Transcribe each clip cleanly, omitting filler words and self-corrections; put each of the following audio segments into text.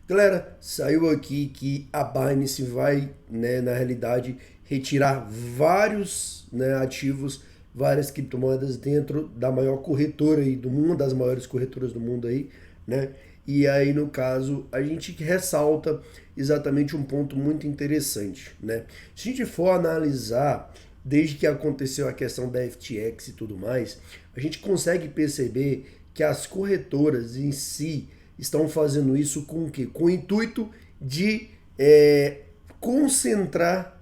Galera, saiu aqui que a Binance vai, né, na realidade, retirar vários, né, ativos, várias criptomoedas dentro da maior corretora aí do mundo, das maiores corretoras do mundo aí, né? E aí, no caso, a gente ressalta exatamente um ponto muito interessante, né? Se a gente for analisar, desde que aconteceu a questão da FTX e tudo mais, a gente consegue perceber que as corretoras em si estão fazendo isso com o quê? Com o intuito de concentrar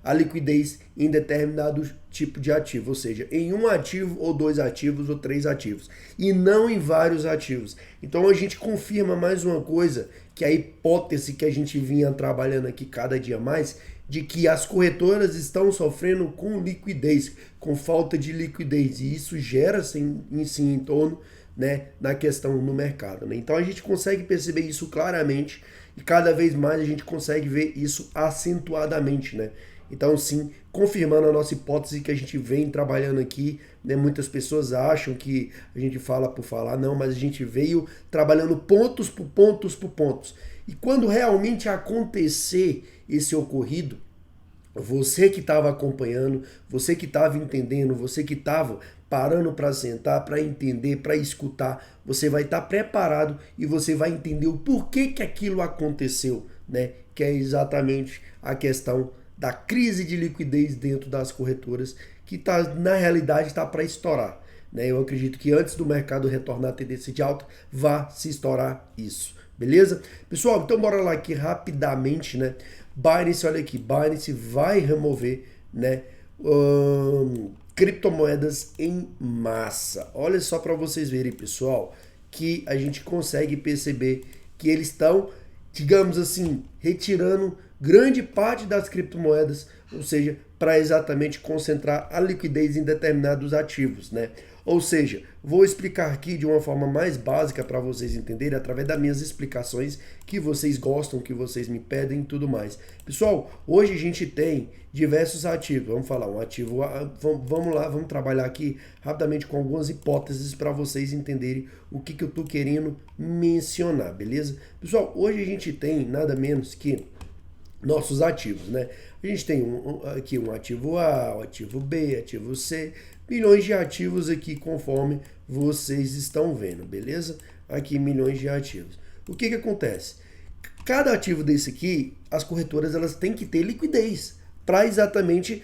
a liquidez em determinado tipo de ativo, ou seja, em um ativo ou dois ativos ou três ativos, e não em vários ativos. Então a gente confirma mais uma coisa, que é a hipótese que a gente vinha trabalhando aqui cada dia mais, de que as corretoras estão sofrendo com liquidez, com falta de liquidez, e isso gera em si em torno, né, na questão no mercado, né? Então a gente consegue perceber isso claramente e cada vez mais a gente consegue ver isso acentuadamente, né? Então sim, confirmando a nossa hipótese que a gente vem trabalhando aqui, né? Muitas pessoas acham que a gente fala por falar, não, mas a gente veio trabalhando pontos por pontos por pontos. E quando realmente acontecer esse ocorrido, você que estava acompanhando, você que estava entendendo, você que estava parando para sentar, para entender, para escutar, você vai estar preparado e você vai entender o porquê que aquilo aconteceu, né? Que é exatamente a questão da crise de liquidez dentro das corretoras, que tá, na realidade está para estourar. Né? Eu acredito que antes do mercado retornar a tendência de alta, vá se estourar isso. Beleza? Pessoal, então bora lá aqui rapidamente, né? Binance, olha aqui, Binance vai remover, né, criptomoedas em massa. Olha só para vocês verem, pessoal, que a gente consegue perceber que eles estão, digamos assim, retirando grande parte das criptomoedas, ou seja, para exatamente concentrar a liquidez em determinados ativos, né? Ou seja, vou explicar aqui de uma forma mais básica para vocês entenderem, através das minhas explicações que vocês gostam, que vocês me pedem e tudo mais. Pessoal, hoje a gente tem diversos ativos. Vamos falar um ativo, vamos lá, vamos trabalhar aqui rapidamente com algumas hipóteses para vocês entenderem o que eu estou querendo mencionar, beleza? Pessoal, hoje a gente tem nada menos que nossos ativos, né? A gente tem aqui um ativo A, um ativo B, ativo C, milhões de ativos aqui conforme vocês estão vendo, beleza? Aqui milhões de ativos. O que acontece? Cada ativo desse aqui, as corretoras elas têm que ter liquidez para exatamente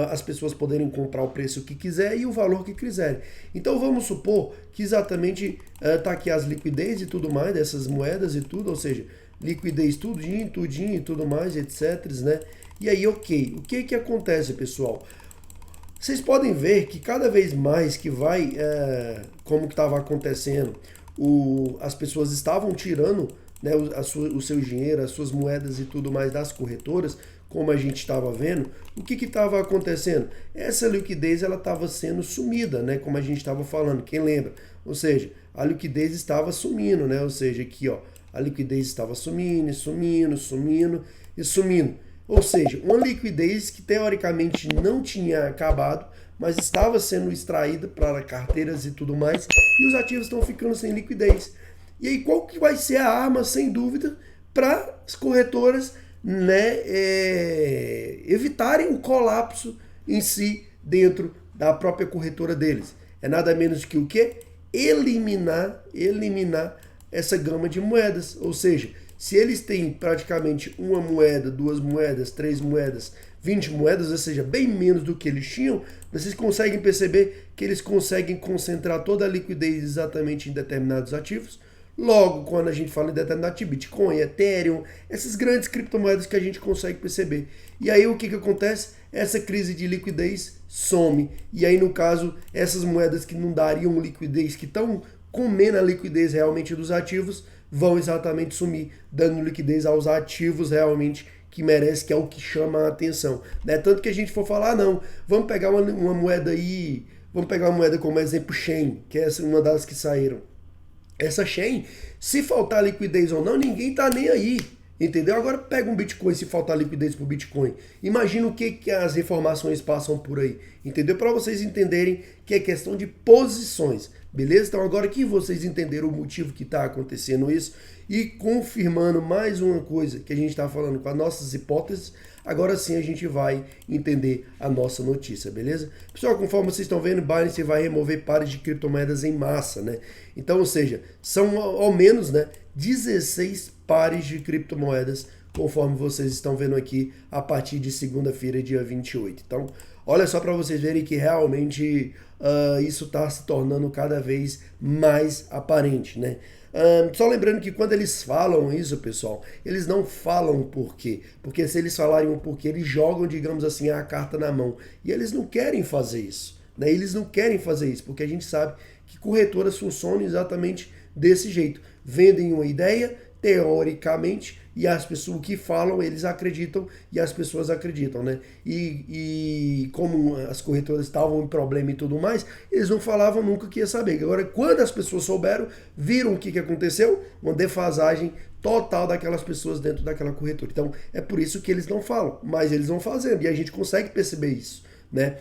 as pessoas poderem comprar o preço que quiser e o valor que quiserem. Então vamos supor que exatamente tá aqui as liquidez e tudo mais dessas moedas e tudo, ou seja, liquidez tudinho e tudo mais, etc, né? E aí, ok. O que acontece, pessoal? Vocês podem ver que cada vez mais que vai, como que estava acontecendo, as pessoas estavam tirando, né, o seu dinheiro, as suas moedas e tudo mais das corretoras, como a gente estava vendo, o que estava acontecendo? Essa liquidez ela estava sendo sumida, né, como a gente estava falando, quem lembra? Ou seja, a liquidez estava sumindo, né? Ou seja, aqui ó, a liquidez estava sumindo, sumindo. Ou seja, uma liquidez que teoricamente não tinha acabado, mas estava sendo extraída para carteiras e tudo mais, e os ativos estão ficando sem liquidez. E aí qual que vai ser a arma, sem dúvida, para as corretoras, né, evitarem o colapso em si dentro da própria corretora deles? É nada menos que o quê? Eliminar essa gama de moedas, ou seja, se eles têm praticamente uma moeda, duas moedas, três moedas, 20 moedas, ou seja, bem menos do que eles tinham, vocês conseguem perceber que eles conseguem concentrar toda a liquidez exatamente em determinados ativos. Logo, quando a gente fala em determinado ativo, Bitcoin, Ethereum, essas grandes criptomoedas que a gente consegue perceber. E aí o que acontece? Essa crise de liquidez some. E aí, no caso, essas moedas que não dariam liquidez, que estão comendo a liquidez realmente dos ativos, vão exatamente sumir, dando liquidez aos ativos realmente que merece, que é o que chama a atenção. Né? Tanto que a gente for falar, não, vamos pegar uma moeda aí, vamos pegar uma moeda como exemplo Shen, que é uma das que saíram. Essa Shen, se faltar liquidez ou não, ninguém tá nem aí. Entendeu? Agora pega um Bitcoin, se faltar liquidez pro Bitcoin. Imagina o que as informações passam por aí. Entendeu? Para vocês entenderem que é questão de posições. Beleza? Então agora que vocês entenderam o motivo que está acontecendo isso e confirmando mais uma coisa que a gente está falando com as nossas hipóteses, agora sim a gente vai entender a nossa notícia, beleza? Pessoal, conforme vocês estão vendo, Binance vai remover pares de criptomoedas em massa, né? Então, ou seja, são ao menos, né, 16 pares de criptomoedas, conforme vocês estão vendo aqui, a partir de segunda-feira, dia 28. Então, olha só para vocês verem que realmente isso está se tornando cada vez mais aparente, né? Só lembrando que quando eles falam isso, pessoal, eles não falam por quê. Porque se eles falarem o porquê, eles jogam, digamos assim, a carta na mão. E eles não querem fazer isso, né? Eles não querem fazer isso, porque a gente sabe que corretoras funcionam exatamente desse jeito. Vendem uma ideia, teoricamente, e as pessoas que falam, eles acreditam e as pessoas acreditam, né? E como as corretoras estavam em problema e tudo mais, eles não falavam nunca que ia saber. Agora, quando as pessoas souberam, viram o que aconteceu, uma defasagem total daquelas pessoas dentro daquela corretora. Então, é por isso que eles não falam, mas eles vão fazendo e a gente consegue perceber isso, né?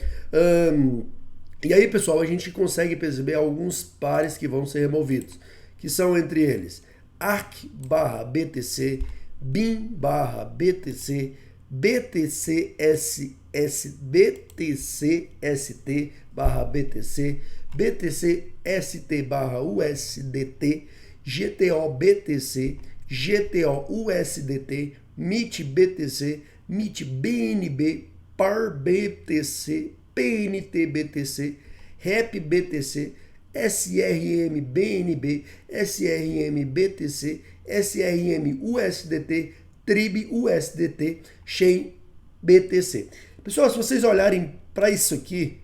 E aí, pessoal, a gente consegue perceber alguns pares que vão ser removidos, que são entre eles ARC/BTC, BIM/BTC, BTCST/BTC, BTCST/USDT, GTO-BTC, GTO-USDT, MIT-BTC, MIT-BNB, PAR-BTC, PNT-BTC, REP-BTC, SRM-BNB, SRM-BTC, SRM-USDT, TRIB-USDT, Chain-BTC. Pessoal, se vocês olharem para isso aqui,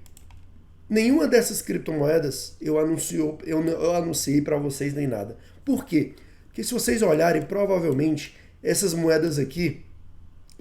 nenhuma dessas criptomoedas eu anunciei para vocês nem nada. Por quê? Porque se vocês olharem, provavelmente essas moedas aqui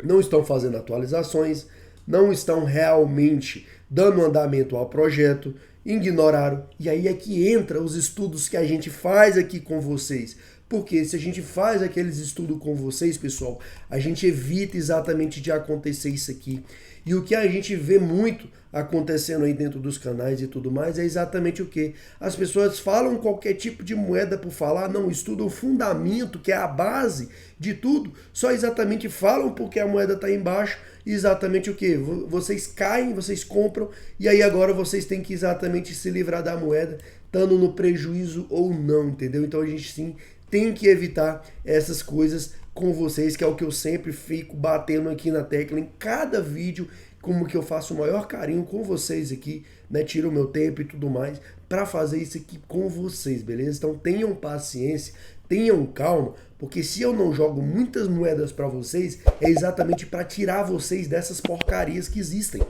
não estão fazendo atualizações, não estão realmente dando andamento ao projeto, ignoraram. E aí é que entra os estudos que a gente faz aqui com vocês. Porque se a gente faz aqueles estudos com vocês, pessoal, a gente evita exatamente de acontecer isso aqui. E o que a gente vê muito acontecendo aí dentro dos canais e tudo mais é exatamente o que? As pessoas falam qualquer tipo de moeda por falar, não estudam o fundamento, que é a base de tudo, só exatamente falam porque a moeda está embaixo, exatamente o que? Vocês caem, vocês compram, e aí agora vocês têm que exatamente se livrar da moeda, estando no prejuízo ou não, entendeu? Então a gente sim tem que evitar essas coisas com vocês, que é o que eu sempre fico batendo aqui na tecla em cada vídeo, como que eu faço o maior carinho com vocês aqui, né? Tiro o meu tempo e tudo mais para fazer isso aqui com vocês, beleza? Então tenham paciência, tenham calma, porque se eu não jogo muitas moedas para vocês, é exatamente para tirar vocês dessas porcarias que existem.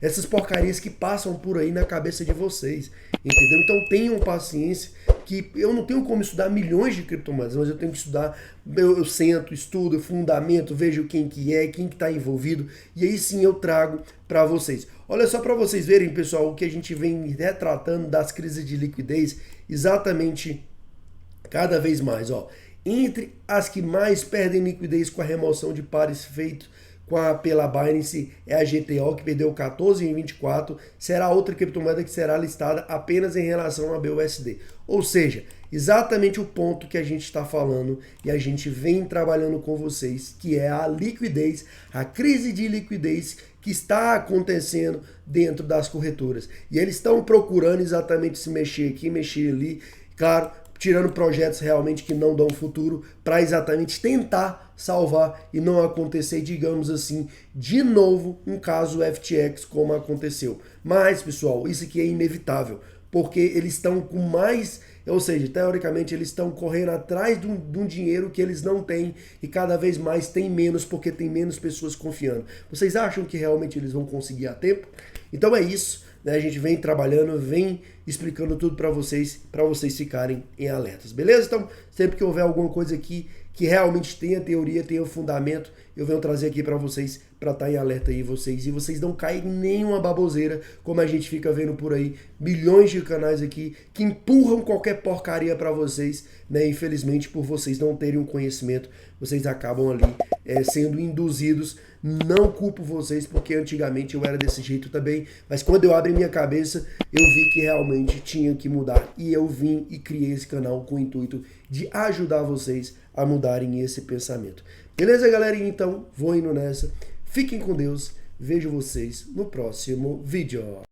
Essas porcarias que passam por aí na cabeça de vocês, entendeu? Então tenham paciência, que eu não tenho como estudar milhões de criptomoedas, mas eu tenho que estudar, eu sento, estudo, fundamento, vejo quem que é, quem que está envolvido, e aí sim eu trago para vocês. Olha só para vocês verem, pessoal, o que a gente vem retratando das crises de liquidez, exatamente cada vez mais, ó. Entre as que mais perdem liquidez com a remoção de pares feitos pela Binance é a GTO, que perdeu 14 em 24, será outra criptomoeda que será listada apenas em relação a BUSD. Ou seja, exatamente o ponto que a gente está falando e a gente vem trabalhando com vocês, que é a liquidez, a crise de liquidez que está acontecendo dentro das corretoras. E eles estão procurando exatamente se mexer aqui, mexer ali, claro, tirando projetos realmente que não dão futuro, para exatamente tentar salvar e não acontecer, digamos assim, de novo um caso FTX como aconteceu. Mas, pessoal, isso aqui é inevitável, porque eles estão com mais, ou seja, teoricamente eles estão correndo atrás de um dinheiro que eles não têm e cada vez mais tem menos, porque tem menos pessoas confiando. Vocês acham que realmente eles vão conseguir a tempo? Então é isso. A gente vem trabalhando, vem explicando tudo para vocês ficarem em alertas, beleza? Então, sempre que houver alguma coisa aqui que realmente tenha teoria, tenha fundamento, eu venho trazer aqui para vocês, para estar em alerta aí vocês, e vocês não caem em nenhuma baboseira, como a gente fica vendo por aí, milhões de canais aqui que empurram qualquer porcaria para vocês, né? Infelizmente, por vocês não terem um conhecimento, vocês acabam ali sendo induzidos. Não culpo vocês, porque antigamente eu era desse jeito também, mas quando eu abri minha cabeça, eu vi que realmente realmente tinha que mudar. E eu vim e criei esse canal com o intuito de ajudar vocês a mudarem esse pensamento. Beleza, galerinha? Então, vou indo nessa. Fiquem com Deus. Vejo vocês no próximo vídeo.